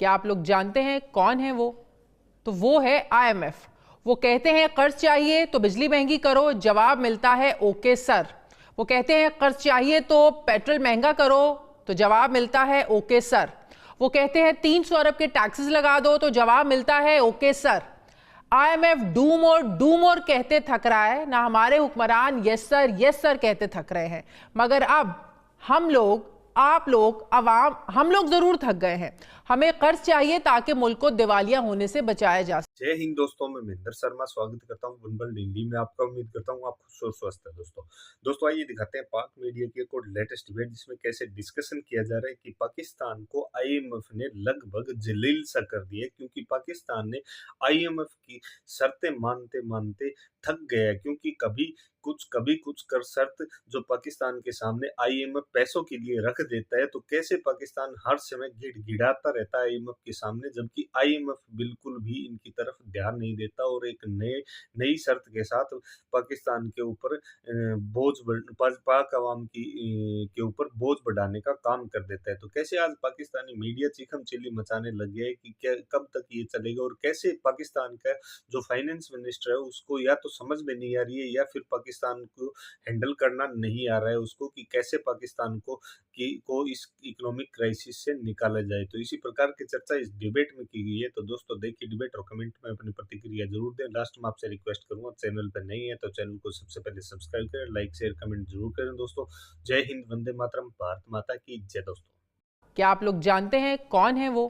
क्या आप लोग जानते हैं कौन है वो? तो वो है IMF। वो कहते हैं कर्ज चाहिए तो बिजली महंगी करो, जवाब मिलता है ओके सर। वो कहते हैं कर्ज चाहिए तो पेट्रोल महंगा करो, तो जवाब मिलता है ओके सर। वो कहते हैं 300 अरब के टैक्सेस लगा दो, तो जवाब मिलता है okay sir. IMF do more कहते थक रहा है ना, हमारे हुक्मरान यस सर कहते थक रहे हैं। मगर अब हम लोग, आप लोग, अवाम, हम लोग जरूर थक गए हैं। हमें कर्ज चाहिए ताकि मुल्क को दिवालिया होने से बचाया जा सके। जय हिंद दोस्तों, मैं महेंद्र शर्मा स्वागत करता हूं बुलबुल डेली में आपका। उम्मीद करता हूं आप खुश और स्वस्थ है। दोस्तों आइए दिखाते हैं पाक मीडिया की एक और लेटेस्ट डिबेट, जिसमें कैसे डिस्कशन किया जा रहा है कि पाकिस्तान को IMF ने लगभग जलील सा कर दिया, क्योंकि पाकिस्तान ने IMF की शर्तें मानते मानते थक गया है। क्योंकि कभी कुछ कर शर्त जो पाकिस्तान के सामने IMF पैसों के लिए रख देता है, तो कैसे पाकिस्तान हर समय गिड़गिड़ाता रहता है IMF के सामने, जबकि IMF बिल्कुल भी इनकी तरफ ध्यान नहीं देता और एक नई शर्त के साथ पाकिस्तान के ऊपर पाक अवाम के ऊपर बोझ बढ़ाने का काम कर देता है। तो कैसे आज पाकिस्तानी मीडिया चीखम चिल्ली मचाने लग गया है कि क्या कब तक ये चलेगा, और कैसे पाकिस्तान का जो फाइनेंस मिनिस्टर है उसको या तो समझ में नहीं आ रही है या फिर पाकिस्तान को हैंडल करना नहीं आ रहा है उसको, कि कैसे पाकिस्तान को इस इकोनॉमिक क्राइसिस से निकाला जाए। तो इसी प्रकार की चर्चा इस डिबेट में की गई है। तो दोस्तों देखिए डिबेट और कमेंट में अपनी प्रतिक्रिया जरूर दें। लास्ट में आपसे रिक्वेस्ट करूंगा, चैनल पर नहीं है तो चैनल को सबसे पहले सब्सक्राइब करें, लाइक शेयर कमेंट जरूर करें। दोस्तों जय हिंद, वंदे मातरम, भारत माता की जय। दोस्तों क्या आप लोग जानते हैं कौन है वो?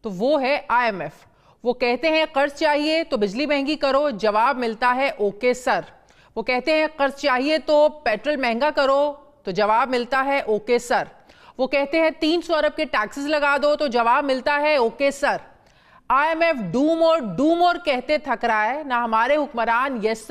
तो वो है IMF। वो कहते हैं कर्ज चाहिए तो बिजली महंगी करो, जवाब मिलता है ओके सर। वो कहते हैं कर्ज चाहिए तो पेट्रोल महंगा करो, तो जवाब मिलता है ओके सर। वो कहते हैं 300 अरब के टैक्सेस लगा दो, तो जवाब मिलता है okay sir. IMF do more कहते थक रहा है ना, हमारे हुक्मरान यस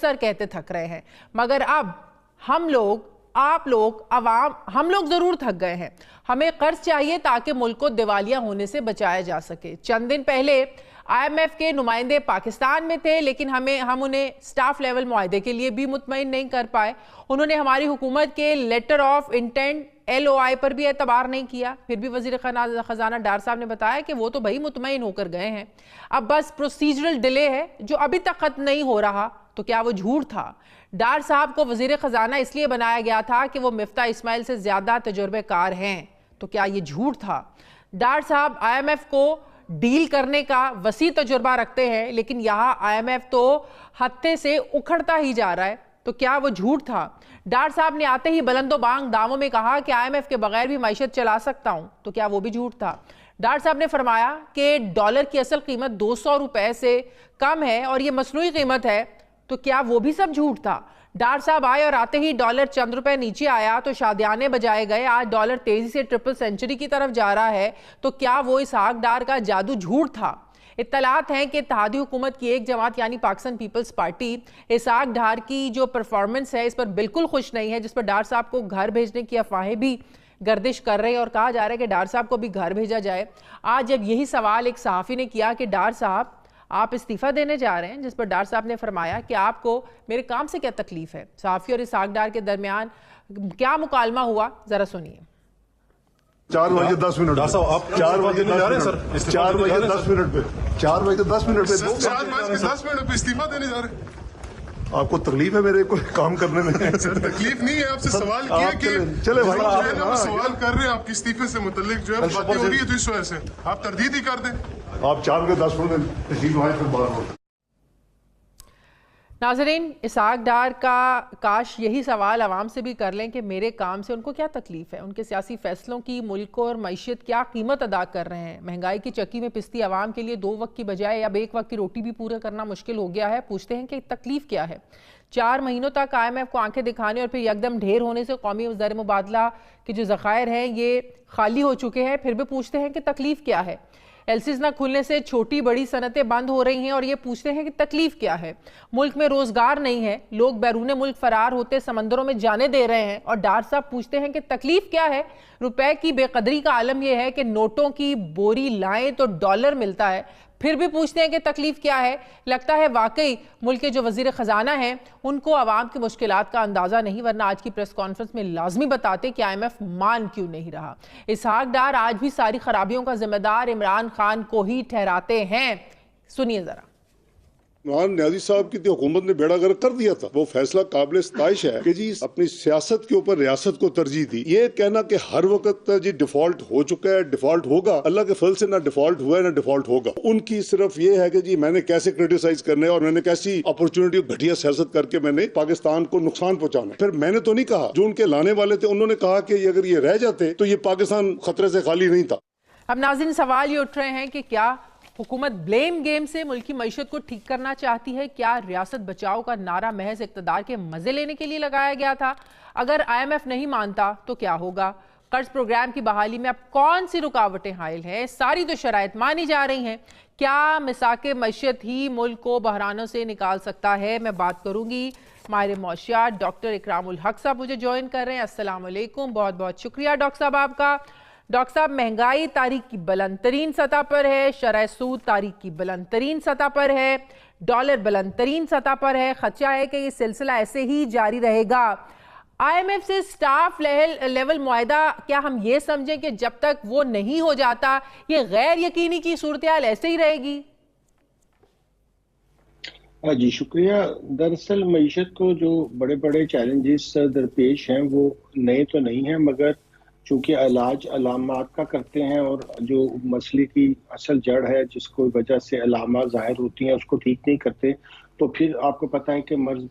सर कहते थक रहे हैं। मगर अब हम लोग, आप लोग, अवाम, हम लोग जरूर थक गए हैं। हमें कर्ज चाहिए ताकि मुल्क को दिवालिया होने से बचाया जा सके। चंद दिन पहले IMF के नुमाइंदे पाकिस्तान में थे, लेकिन हम उन्हें स्टाफ लेवल मुआहदे के लिए भी मुतमईन नहीं कर पाए। उन्होंने हमारी हुकूमत के लेटर ऑफ इंटेंट LOI पर भी एतबार नहीं किया। फिर भी वजीर खजाना डार साहब ने बताया कि वो तो भाई मुतमईन होकर गए हैं, अब बस प्रोसीजरल डिले है जो अभी तक खत्म नहीं हो रहा। तो क्या वो झूठ था? डार साहब को वजीर खजाना इसलिए बनाया गया था कि वो मिफ्ता इस्माइल से ज्यादा तजुर्बेकार हैं। तो क्या ये झूठ था? डार साहब IMF को डील करने का वसी तजुर्बा रखते हैं, लेकिन यहाँ IMF तो हत्थे से उखड़ता ही जा रहा है। तो क्या वो झूठ था? डार साहब ने आते ही बुलंदो बांग दावों में कहा कि IMF के बगैर भी मईशत चला सकता हूं। तो क्या वो भी झूठ था? डार साहब ने फरमाया कि डॉलर की असल कीमत 200 रुपए से कम है और ये मसनूई कीमत है। तो क्या वो भी सब झूठ था? डार साहब आए और आते ही डॉलर चंद रुपए नीचे आया तो शादियाने बजाए गए। आज डॉलर तेजी से ट्रिपल सेंचुरी की तरफ जा रहा है। तो क्या वो इसहाक डार का जादू झूठ था? इत्तलात हैं कि इत्तेहादी हुकूमत की एक जमात यानी पाकिस्तान पीपल्स पार्टी इसहाक डार की जो परफॉर्मेंस है इस पर बिल्कुल खुश नहीं है, जिस पर डार साहब को घर भेजने की अफवाहें भी गर्दिश कर रहे हैं और कहा जा रहा है कि डार साहब को भी घर भेजा जाए। आज जब यही सवाल एक सहाफ़ी ने किया कि डार साहब आप इस्तीफ़ा देने जा रहे हैं, जिस पर डार साहब ने फरमाया कि आपको मेरे काम से क्या तकलीफ है। सहाफ़ी और इसहाक डार के दरमियान क्या मुकालमा हुआ, जरा सुनिए। 4 बजे 10 मिनट, 4 बजे 10 मिनट, 4 बजे 10 मिनट पे, 4 बजे 10 मिनट पे, 10 मिनट पे इस्तीफा देने जा रहे हैं। आपको तकलीफ है मेरे को काम करने में? सर तकलीफ नहीं है, आपसे सवाल किया कि चले भाई, आप सवाल कर रहे हैं आपके इस्तीफे से मुतल्लिक जो है बातें हो रही है, तो इस वजह से आप तरदीद ही कर दें। आप 4 बजे 10 मिनट में तशरीफ लाए फिर बाहर हो। नाज़रीन, इसहाक डार का काश यही सवाल आवाम से भी कर लें कि मेरे काम से उनको क्या तकलीफ है, उनके सियासी फैसलों की मुल्क और मईशत क्या कीमत अदा कर रहे हैं। महंगाई की चक्की में पिसती आवाम के लिए 2 वक्त की बजाय अब 1 वक्त की रोटी भी पूरा करना मुश्किल हो गया है। पूछते हैं कि तकलीफ क्या है। 4 महीनों तक IMF को आंखें दिखाने और फिर यकदम ढेर होने से कौमी ज़र मुबादला के जो ज़खायर हैं ये खाली हो चुके हैं। फिर भी पूछते हैं कि तकलीफ क्या है। LCs ना खुलने से छोटी बड़ी सनतें बंद हो रही हैं और ये पूछते हैं कि तकलीफ क्या है। मुल्क में रोजगार नहीं है, लोग बैरून मुल्क फरार होते समंदरों में जाने दे रहे हैं और डार साहब पूछते हैं कि तकलीफ क्या है। रुपए की बेकदरी का आलम यह है कि नोटों की बोरी लाएं तो डॉलर मिलता है, फिर भी पूछते हैं कि तकलीफ क्या है। लगता है वाकई मुल्क के जो वजीर खजाना हैं उनको आवाम की मुश्किलात का अंदाजा नहीं, वरना आज की प्रेस कॉन्फ्रेंस में लाजमी बताते कि IMF मान क्यों नहीं रहा। इसहाक डार आज भी सारी खराबियों का जिम्मेदार इमरान खान को ही ठहराते हैं। सुनिए जरा। इमरान न्याजी साहब की हुकूमत ने बेड़ा गर्क कर दिया था। वो फैसला काबिल सताइश है कि जी अपनी सियासत के ऊपर रियासत को तरजीह दी। ये कहना कि हर वक्त जी डिफॉल्ट हो चुका है, डिफॉल्ट होगा, अल्लाह के फल से ना डिफॉल्ट हुआ है ना डिफॉल्ट होगा। उनकी सिर्फ ये है कि जी मैंने कैसे क्रिटिसाइज करने और मैंने कैसी अपॉर्चुनिटी घटिया सियासत करके मैंने पाकिस्तान को नुकसान पहुंचाना। फिर मैंने तो नहीं कहा, जो उनके लाने वाले थे उन्होंने कहा कि अगर ये रह जाते तो ये पाकिस्तान खतरे से खाली नहीं था। अब नाज़रीन सवाल ये उठ रहे हैं कि क्या हुकूमत ब्लेम गेम से मुल्क की मईशत को ठीक करना चाहती है? क्या रियासत बचाओ का नारा महज इक़्तिदार के मजे लेने के लिए लगाया गया था? अगर IMF नहीं मानता तो क्या होगा? कर्ज प्रोग्राम की बहाली में अब कौन सी रुकावटें हायल हैं? सारी तो शराइत मानी जा रही हैं। क्या मिसाके मईशत ही मुल्क को बहरानों से निकाल सकता है? मैं बात करूंगी माहिर मौशियात डॉक्टर इकरामुल हक साहब मुझे ज्वाइन कर रहे हैं। अस्सलाम वालेकुम, बहुत बहुत शुक्रिया डॉक्टर साहब आपका। डॉक्टर साहब, महंगाई तारीख की बुलंद तरीन सतह पर है, शरह सूद तारीख की बुलंद तरीन सतह पर है, डॉलर बुलंद तरीन सतह पर है। खदशा है कि ये सिलसिला ऐसे ही जारी रहेगा। IMF से स्टाफ लेवल मुआहदा, क्या हम ये समझें कि जब तक वो नहीं हो जाता ये गैर यकीनी की सूरत हाल ऐसे ही रहेगी? जी शुक्रिया। दरअसल मईशत को जो बड़े बड़े चैलेंजेस दरपेश हैं वो नए तो नहीं हैं, मगर चूँकि इलाज अलामात का करते हैं और जो मसले की असल जड़ है जिसको वजह से अलामात ज़ाहिर होती हैं उसको ठीक नहीं करते, तो फिर आपको पता है कि मर्ज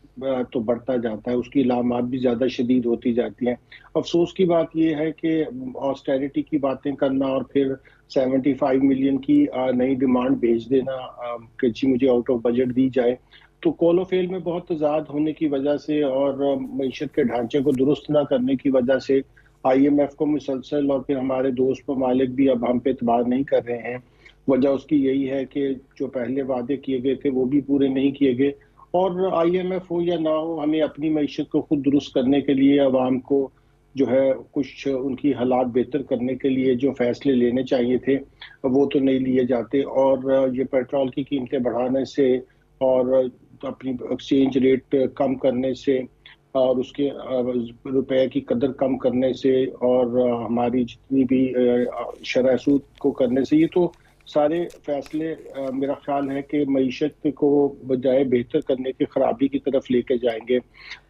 तो बढ़ता जाता है, उसकी अलामात भी ज़्यादा शदीद होती जाती हैं। अफसोस की बात यह है कि ऑस्टेरिटी की बातें करना और फिर 75 मिलियन की नई डिमांड भेज देना कि जी मुझे आउट ऑफ बजट दी जाए, तो कॉलो फेल में बहुत तजाद होने की वजह से और मईशत के ढांचे को दुरुस्त ना करने की वजह से IMF को मुसलसल और फिर हमारे दोस्त ममालिक भी अब हम पे एतबार नहीं कर रहे हैं। वजह उसकी यही है कि जो पहले वादे किए गए थे वो भी पूरे नहीं किए गए, और IMF हो या ना हो हमें अपनी मईशत को खुद दुरुस्त करने के लिए आवाम को जो है कुछ उनकी हालात बेहतर करने के लिए जो फैसले लेने चाहिए थे वो तो नहीं लिए जाते। और ये पेट्रोल की कीमतें बढ़ाने से और अपनी एक्सचेंज रेट कम करने से और उसके रुपए की कदर कम करने से और हमारी जितनी भी शरह सूद को करने से, ये तो सारे फैसले मेरा ख्याल है कि मईशत को बजाय बेहतर करने की खराबी की तरफ लेके जाएंगे।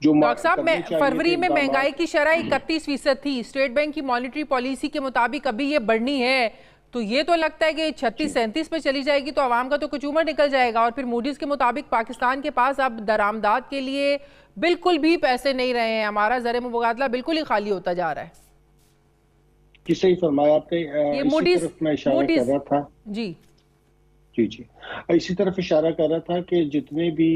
जो डॉक्टर साहब, फरवरी में महंगाई की शरह 31% थी। स्टेट बैंक की मॉनेटरी पॉलिसी के मुताबिक अभी ये बढ़नी है, तो ये तो लगता है कि 36-37 पे चली जाएगी तो आवाम का तो कुछ उम्र निकल जाएगा। और फिर मूडीज के मुताबिक पाकिस्तान के पास अब दरामदाद के लिए बिल्कुल भी पैसे नहीं रहे हैं, हमारा ज़र मुबादला बिल्कुल ही खाली होता जा रहा है। जी सही फरमाया आपने। ये इसी तरफ मैं इशारा कर रहा था। जी जी इसी तरफ इशारा कर रहा था कि जितने भी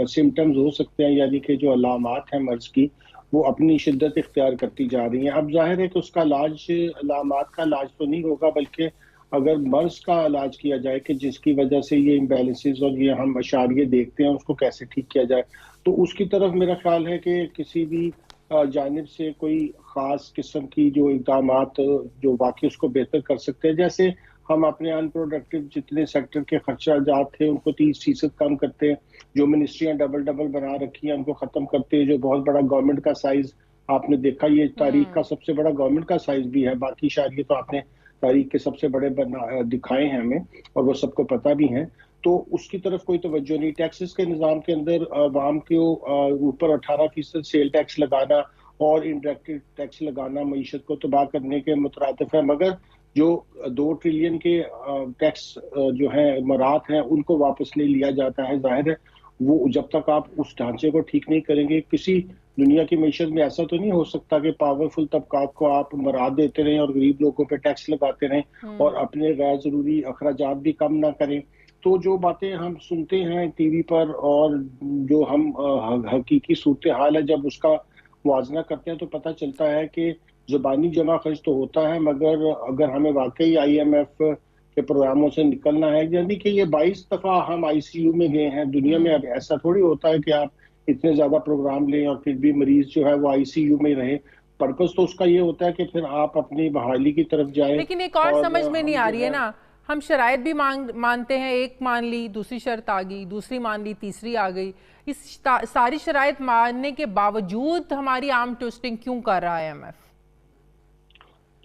सिम्टम्स हो सकते हैं, यानी कि जो अलामात हैं मर्ज की, वो अपनी शिद्दत इख्तियार करती जा रही हैं। अब जाहिर है कि उसका इलाज अलामात का इलाज तो नहीं होगा, बल्कि अगर मर्ज का इलाज किया जाए कि जिसकी वजह से ये इम्बैलेंसेस और ये हम अशारिये देखते हैं उसको कैसे ठीक किया जाए, तो उसकी तरफ मेरा ख्याल है कि किसी भी जानिब से कोई ख़ास किस्म की जो इक़दामात जो वाकई उसको बेहतर कर सकते हैं, जैसे हम अपने अनप्रोडक्टिव जितने सेक्टर के खर्चाजात थे उनको 30% कम करते हैं, जो मिनिस्ट्रियाँ डबल बना रखी हैं उनको ख़त्म करते हैं, जो बहुत बड़ा गवर्नमेंट का साइज़ आपने देखा ये तारीख का सबसे बड़ा गवर्नमेंट का साइज़ भी है, बाकी इशारिये तो आपने तारीख के सबसे बड़े दिखाए हैं हमें और वो सबको पता भी हैं, तो उसकी तरफ कोई तवज्जो नहीं। टैक्सेस के निज़ाम के अंदर आवाम के ऊपर 18% सेल टैक्स लगाना और इंडायरेक्ट टैक्स लगाना मईशत को तबाह करने के मुतरादिफ है, मगर जो 2 ट्रिलियन के टैक्स जो है मरात हैं उनको वापस नहीं लिया जाता है। जाहिर है वो जब तक आप उस ढांचे को ठीक नहीं करेंगे, किसी दुनिया की मईशत में ऐसा तो नहीं हो सकता कि पावरफुल तबकात को आप मरात देते रहें और गरीब लोगों पे टैक्स लगाते रहें और अपने गैर जरूरी अखराजात भी कम ना करें। तो जो बातें हम सुनते हैं टीवी पर और जो हम हकीकी सूरत हाल है जब उसका मुआवजा करते हैं तो पता चलता है कि ज़ुबानी जमा खर्च तो होता है, मगर अगर हमें वाकई IMF के प्रोग्रामों से निकलना है, यानी कि ये 22 दफ़ा हम ICU में गए हैं दुनिया में। अब ऐसा थोड़ी होता है कि आप इतने ज़्यादा प्रोग्राम लें और फिर भी मरीज जो है वो ICU में रहे, पर्पस तो उसका ये होता है कि फिर आप अपनी बहाली की तरफ जाए। लेकिन एक और समझ में नहीं आ रही है ना, हम शराइत भी मानते हैं, एक मान ली, दूसरी शर्त आ गई, दूसरी मान ली, तीसरी आ गई। इस सारी शराइत मानने के बावजूद हमारी आर्म ट्विस्टिंग क्यों कर रहा है IMF?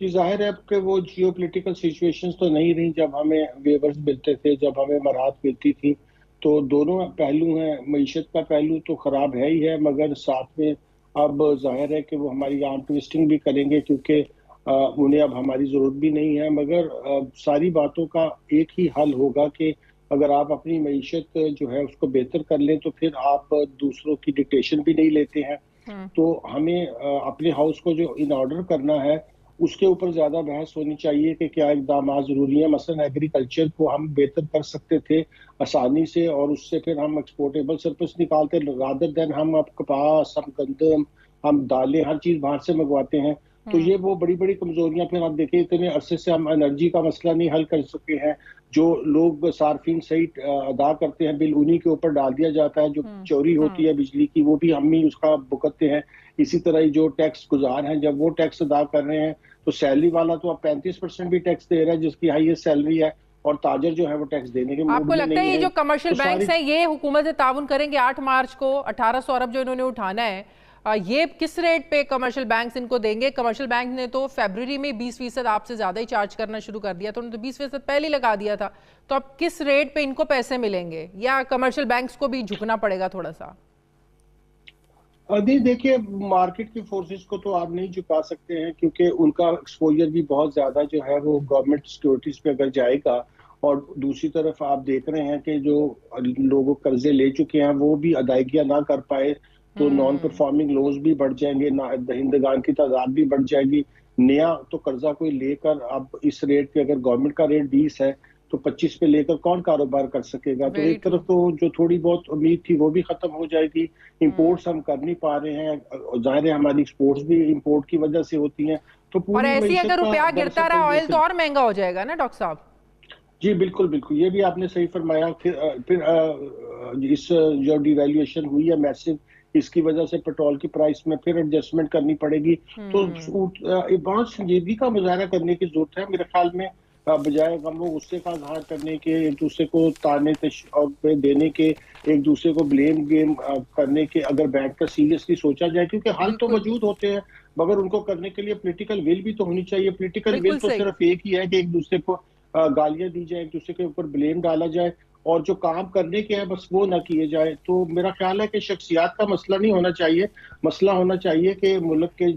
जी जाहिर है कि वो जियो पोलिटिकल सिचुएशंस तो नहीं रही जब हमें वेवर्स मिलते थे, जब हमें मराहत मिलती थी। तो दोनों पहलू हैं, मईशत का पहलू तो खराब है ही है, मगर साथ में अब जाहिर है कि वो हमारी आर्म ट्विस्टिंग भी करेंगे, क्योंकि उन्हें अब हमारी जरूरत भी नहीं है। मगर सारी बातों का एक ही हल होगा कि अगर आप अपनी मईशत जो है उसको बेहतर कर लें तो फिर आप दूसरों की डिक्टेशन भी नहीं लेते हैं। तो हमें अपने हाउस को जो इन ऑर्डर करना है उसके ऊपर ज्यादा बहस होनी चाहिए कि क्या इकदाम जरूरी है। मसलन एग्रीकल्चर को हम बेहतर कर सकते थे आसानी से, और उससे फिर हम एक्सपोर्टेबल सरप्लस निकालते, रादर देन हम अब कपास, हम गंदम, हम दालें, हर चीज बाहर से मंगवाते हैं। तो ये वो बड़ी बड़ी कमजोरियां। फिर आप देखिए इतने अरसे से हम एनर्जी का मसला नहीं हल कर सके हैं। जो लोग सार्फिन सही अदा करते हैं बिल उन्हीं के ऊपर डाल दिया जाता है। जो चोरी होती है बिजली की वो भी हम ही उसका भुगतते हैं। इसी तरह ही जो टैक्स गुजार हैं जब वो टैक्स अदा कर रहे हैं तो सैलरी वाला तो अब 35% भी टैक्स दे रहा है जिसकी हाईएस्ट सैलरी है, और ताजर जो है वो टैक्स देने के मूड में नहीं है। आपको लगता है ये जो कमर्शियल तो बैंक्स हैं ये हुकूमत से ताउन करेंगे? 8 मार्च को 1800 अरब जो इन्होंने उठाना है, ये किस रेट पे कमर्शियल बैंक्स इनको देंगे? कमर्शियल बैंक ने तो फरवरी में 20% आपसे ज्यादा ही चार्ज करना शुरू कर दिया था, उन्होंने तो 20% पहले ही लगा दिया था। तो अब किस रेट पे इनको पैसे मिलेंगे, या कमर्शियल बैंक्स को भी झुकना पड़ेगा थोड़ा सा? अभी देखिए मार्केट की फोर्सेस को तो आप नहीं झुका सकते हैं, क्योंकि उनका एक्सपोजर भी बहुत ज्यादा जो है वो गवर्नमेंट सिक्योरिटीज पे अगर जाएगा। और दूसरी तरफ आप देख रहे हैं कि जो लोग कर्जे ले चुके हैं वो भी अदायगियां ना कर पाए तो नॉन परफॉर्मिंग लोन्स भी बढ़ जाएंगे, दहिंदगान की तादाद भी बढ़ जाएगी। नया तो कर्जा कोई लेकर अब इस रेट पे, अगर गवर्नमेंट का रेट 20 है तो 25 पे लेकर कौन कारोबार कर सकेगा? तो एक तरफ तो जो थोड़ी बहुत उम्मीद थी वो भी खत्म हो जाएगी। इंपोर्ट्स हम कर नहीं पा रहे हैं, जाहिर है हमारी एक्सपोर्ट्स भी इंपोर्ट की वजह से होती हैं। तो और ऐसी अगर रुपया गिरता रहा ऑयल तो और महंगा हो जाएगा ना डॉक्टर साहब? जी बिल्कुल बिल्कुल, ये भी आपने सही फरमाया। फिर इस जो डिवैल्यूएशन हुई है मैसिव, इसकी वजह से पेट्रोल की प्राइस में फिर एडजस्टमेंट करनी पड़ेगी। तो बहुत संजीदगी का मुजाहरा करने की जरूरत है मेरे ख्याल में, बजाय हम लोग गुस्से का इजहार करने के, एक दूसरे को ताने और देने के, एक दूसरे को ब्लेम गेम करने के। अगर बैठ कर सीरियसली सोचा जाए, क्योंकि हल तो मौजूद होते हैं मगर उनको करने के लिए पॉलिटिकल विल भी तो होनी चाहिए। पॉलिटिकल विल तो सिर्फ एक ही है कि एक दूसरे को गालियां दी जाए, एक दूसरे के ऊपर ब्लेम डाला जाए, और जो काम करने के हैं बस वो ना किए जाए। तो मेरा ख्याल है कि शख्सियात का मसला नहीं होना चाहिए, मसला होना चाहिए कि मुल्क के